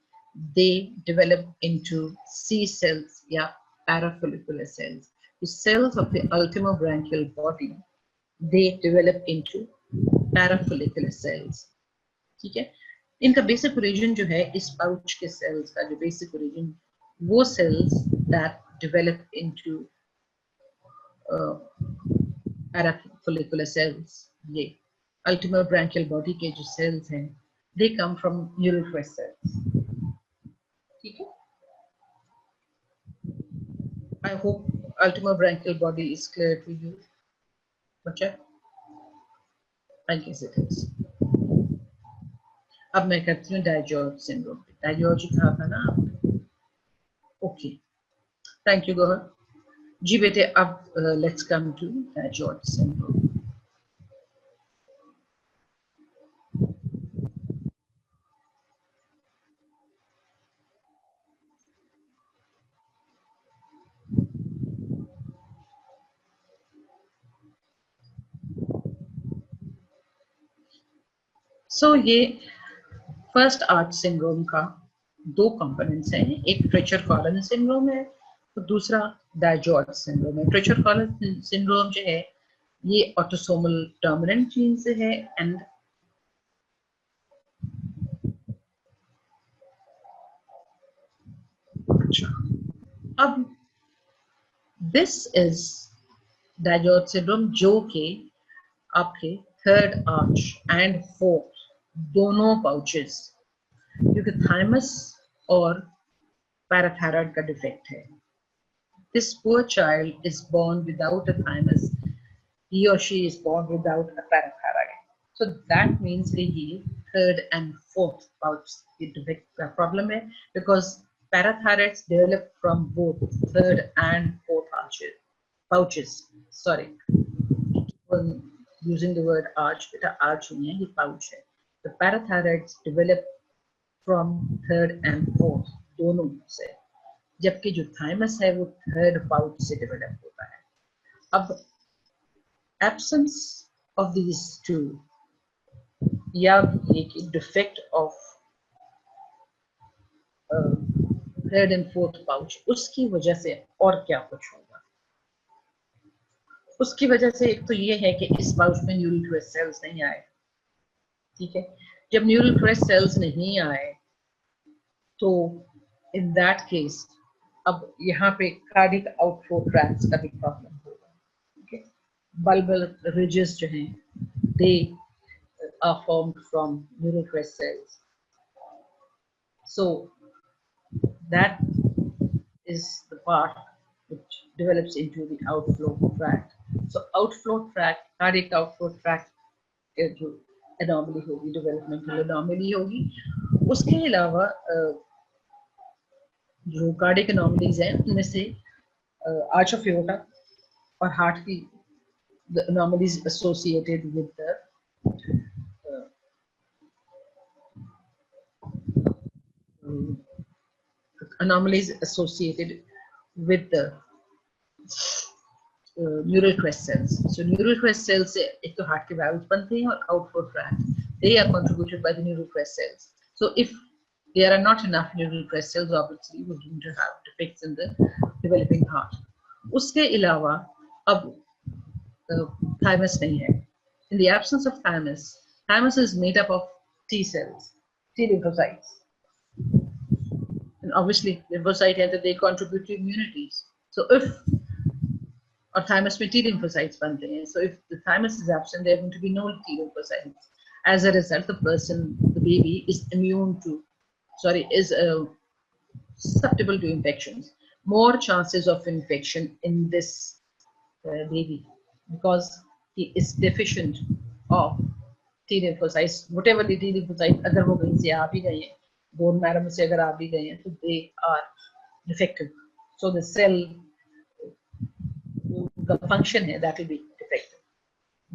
they develop into C cells या parafollicular cells. The cells of the ultimobranchial body, they develop into parafollicular cells. ठीक है? इनका basic origin जो है, इस pouch के cells का जो basic origin, वो cells that develop into parafollicular cells, ये ultimobranchial body के जो cells हैं, they come from neural crest cells. ठीक है? I hope ultimobranchial body is clear to you. बच्चा? I guess it is. अब मैं करती हूँ डायजॉर्ज सिंड्रोम. डायजॉर्ज कहा था ना आपने? ओके, थैंक यू गौहर जी. बेटे अब लेट्स कम टू डायजॉर्ज सिंड्रोम. सो ये फर्स्ट आर्च सिंड्रोम का दो कंपोनेंट्स हैं. एक ट्रेचर-कॉलन सिंड्रोम है तो दूसरा डायजॉर्ज सिंड्रोम है. ट्रेचर-कॉलन सिंड्रोम जो है, ये ऑटोसोमल डोमिनेंट जीन से है एंड अच्छा, अब दिस इज डायजॉर्ज सिंड्रोम जो कि आपके थर्ड आर्च एंड फोर्थ दोनों पाउचेस, क्योंकि थाइमस और पैराथायरॉइड का डिफेक्ट है. This poor child is born without a thymus. He or she is born without a parathyroid. So that means that he third and fourth pouch defect का problem है, because parathyroids develop from both third and fourth pouches. Sorry, using the word arch. बेटा arch नहीं है, ये pouch है. The parathyroids develop from third and fourth दोनों से, जबकि जो थाइमस है वो थर्ड पाउच से डेवलप होता है. अब absence of these two या एक defect of third and fourth pouch, उसकी वजह से और क्या कुछ होगा. उसकी वजह से एक तो ये है कि इस पाउच में न्यूरल क्रेस्ट सेल्स नहीं आए. ठीक है, जब न्यूरल क्रेस्ट सेल्स नहीं आए तो इन दैट केस अब यहाँ पे कार्डिक आउटफ्लो ट्रैक्ट्स का भी प्रॉब्लम होगा. ओके, bulbar ridges जो हैं, they are formed from neural crest cells. So that is the part which develops into the outflow tract. So outflow tract, cardiac outflow tract जो anomaly होगी, developmental anomaly होगी. उसके अलावा जो cardiac anomalies हैं, उनमें से arch of aorta और heart की the anomalies associated with the anomalies associated with the neural crest cells. So neural crest cells से एक तो heart के valves बनते हैं और outflow tract, they are contributed by the neural crest cells. So if there are not enough neural crest cells, obviously we're going to have defects in the developing heart. उसके अलावा अब thymus नहीं है. In the absence of thymus, thymus is made up of T cells, T lymphocytes. And obviously, lymphocyte है तो they contribute to immunities. So if और thymus में T lymphocytes बनते हैं. So if the thymus is absent, there are going to be no T lymphocytes. As a result, the baby is susceptible to infections. More chances of infection in this baby because he is deficient of T lymphocytes. Whatever the T lymphocytes, अगर वो कहीं से आ भी गए हैं, bone marrow में से अगर आ भी गए हैं, तो they are defective. So the cell, the function है, that will be defective.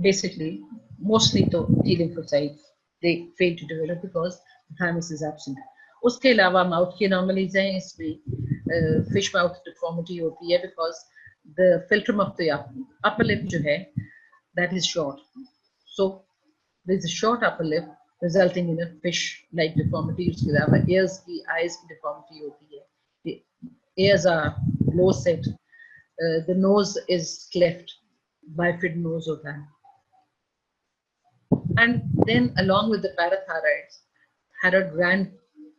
Basically, mostly तो T lymphocytes they fail to develop because the thymus is absent. उसके अलावा माउथ की anomalies हैं, इसमें fish mouth deformity होती है because the philtrum of the upper lip जो है, that is short. So there is a short upper lip resulting in a fish-like deformity. उसके अलावा ears की, eyes की deformity होती है. The ears are low set. The nose is cleft. Bifid nose होता है. And then along with the parathyroids, thyroid gland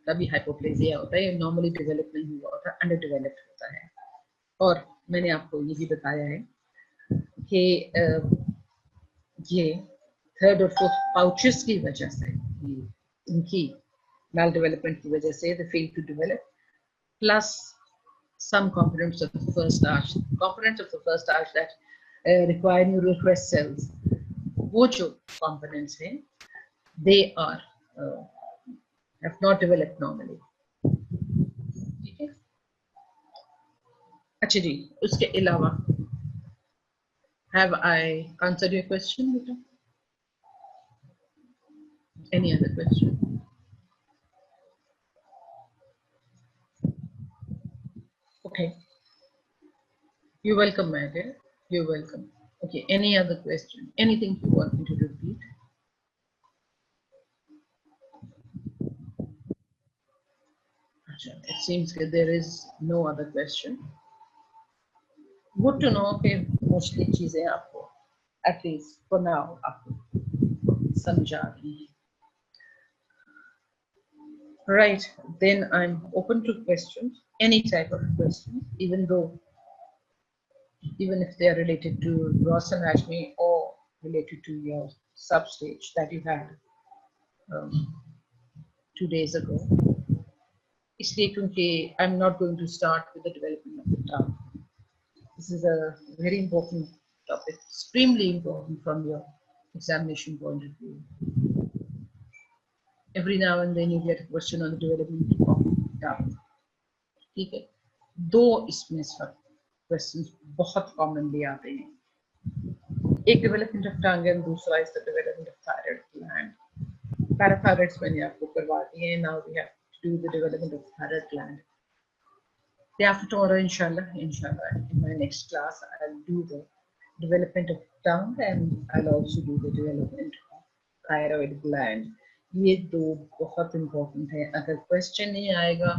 का भी hypoplasia होता है. Normally develop नहीं हुआ होता, underdeveloped होता है. और मैंने आपको ये भी बताया है कि ये थर्ड और फोर्थ पाउचेस की वजह से, इनकी माल डेवलपमेंट की वजह से they fail to develop, plus some components of the first arch that require neural crest cells. वो जो components हैं, they are have not developed normally. ठीक है? अच्छा जी, उसके अलावा have I answered your question, beta? Any other question? Okay. You're welcome, my dear. You're welcome. Okay. Any other question? Anything you want me to repeat? It seems that there is no other question. Good to know कि mostly चीजें आपको, at least for now, आपको समझा रही हैं. Right. Then I'm open to questions, any type of question, even if they are related to gross anatomy or related to your substage that you had 2 days ago. इसलिए क्योंकि I'm not going to start with the development of the tongue. This is a very important topic, extremely important from your examination point of view. Every now and then you get a question on the development of the tongue. ठीक है, दो इसमें सब questions बहुत commonly आते हैं. एक development of tongue and दूसरा is the development of thyroid gland. Parathyroids मैंने आपको करवा दिए हैं. Now we have to do the development of thyroid gland. Day after tomorrow, inshallah, in my next class, I'll do the development of tongue and I'll also do the development of thyroid gland. ये दो बहुत important है. अगर question नहीं आएगा,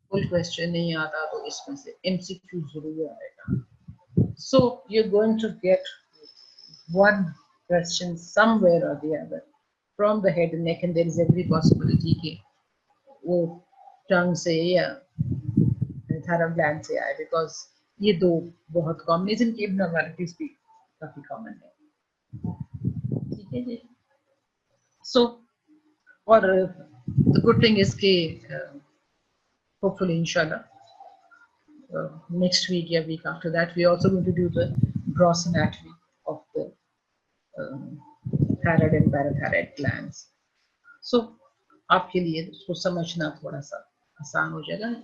full question नहीं आता, तो इसमें से MCQ जरूर आएगा. So you're going to get one question somewhere or the other from the head and neck, and there is every possibility कि वो tongue से या thyroid gland से आए, because ये दो बहुत common है. इनकी abnormalities भी काफी common है. ठीक है जी. So, और the good thing is कि hopefully inshallah next week or week after that we are also going to do the gross anatomy of the thyroid and parathyroid glands. So आपके लिए इसको समझना थोड़ा सा आसान हो जाएगा.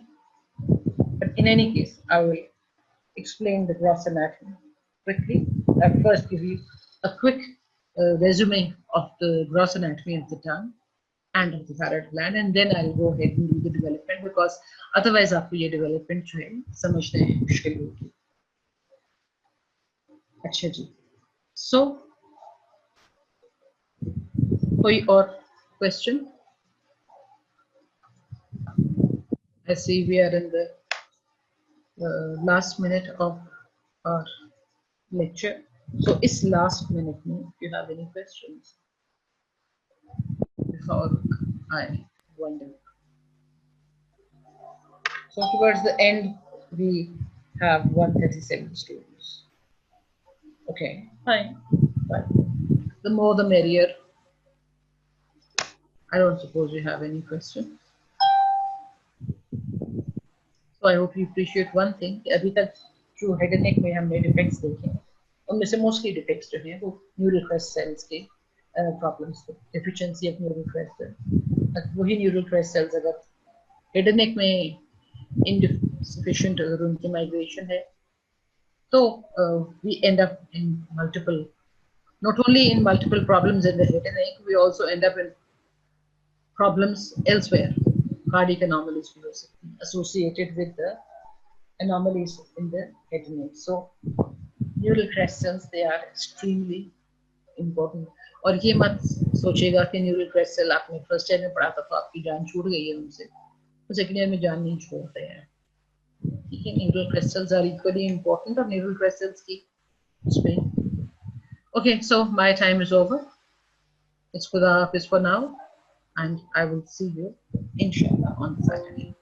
But in any case, I will explain the gross anatomy quickly. I'll first give you a quick resume of the gross anatomy of the tongue and of the thyroid gland, and then I'll go ahead and do the development, because otherwise आपको ये development जो है समझने में मुश्किल होगी. अच्छा जी. So कोई और question? I see we are in the last minute of our lecture. So is last minute, if you have any questions before I wind up. So towards the end, we have 137 students. Okay, fine. Fine. The more the merrier. I don't suppose you have any questions. So I hope you appreciate one thing. अभी तक जो head and neck में हमने defects देखे हैं उनमें से mostly defects जो हैं वो न्यूरल क्रेस्ट सेल्स के प्रॉब्लम्स थे, deficiency of neural crest cell. वही न्यूरल क्रेस्ट सेल्स अगर हेड एंड नेक में इनसफिशिएंट अगर उनकी माइग्रेशन है तो we end up in multiple, not only in multiple problems in the head and neck, we also end up in problems elsewhere. Cardiac anomalies associated with the anomalies in the head and neck. So neural crest cells, they are extremely important. और ये मत सोचेगा कि neural crest cell आपने first year में पढ़ा था तो आपकी जान छूट गई है उनसे, तो सेकेंड ईयर में जान नहीं छोड़ते हैं। ठीक है, neural crest cells are equally important और न्यूरल क्रेस्ट सेल्स की उसमें। Okay, so my time is over. It's Khuda Hafiz for now, and I will see you inshallah on Saturday.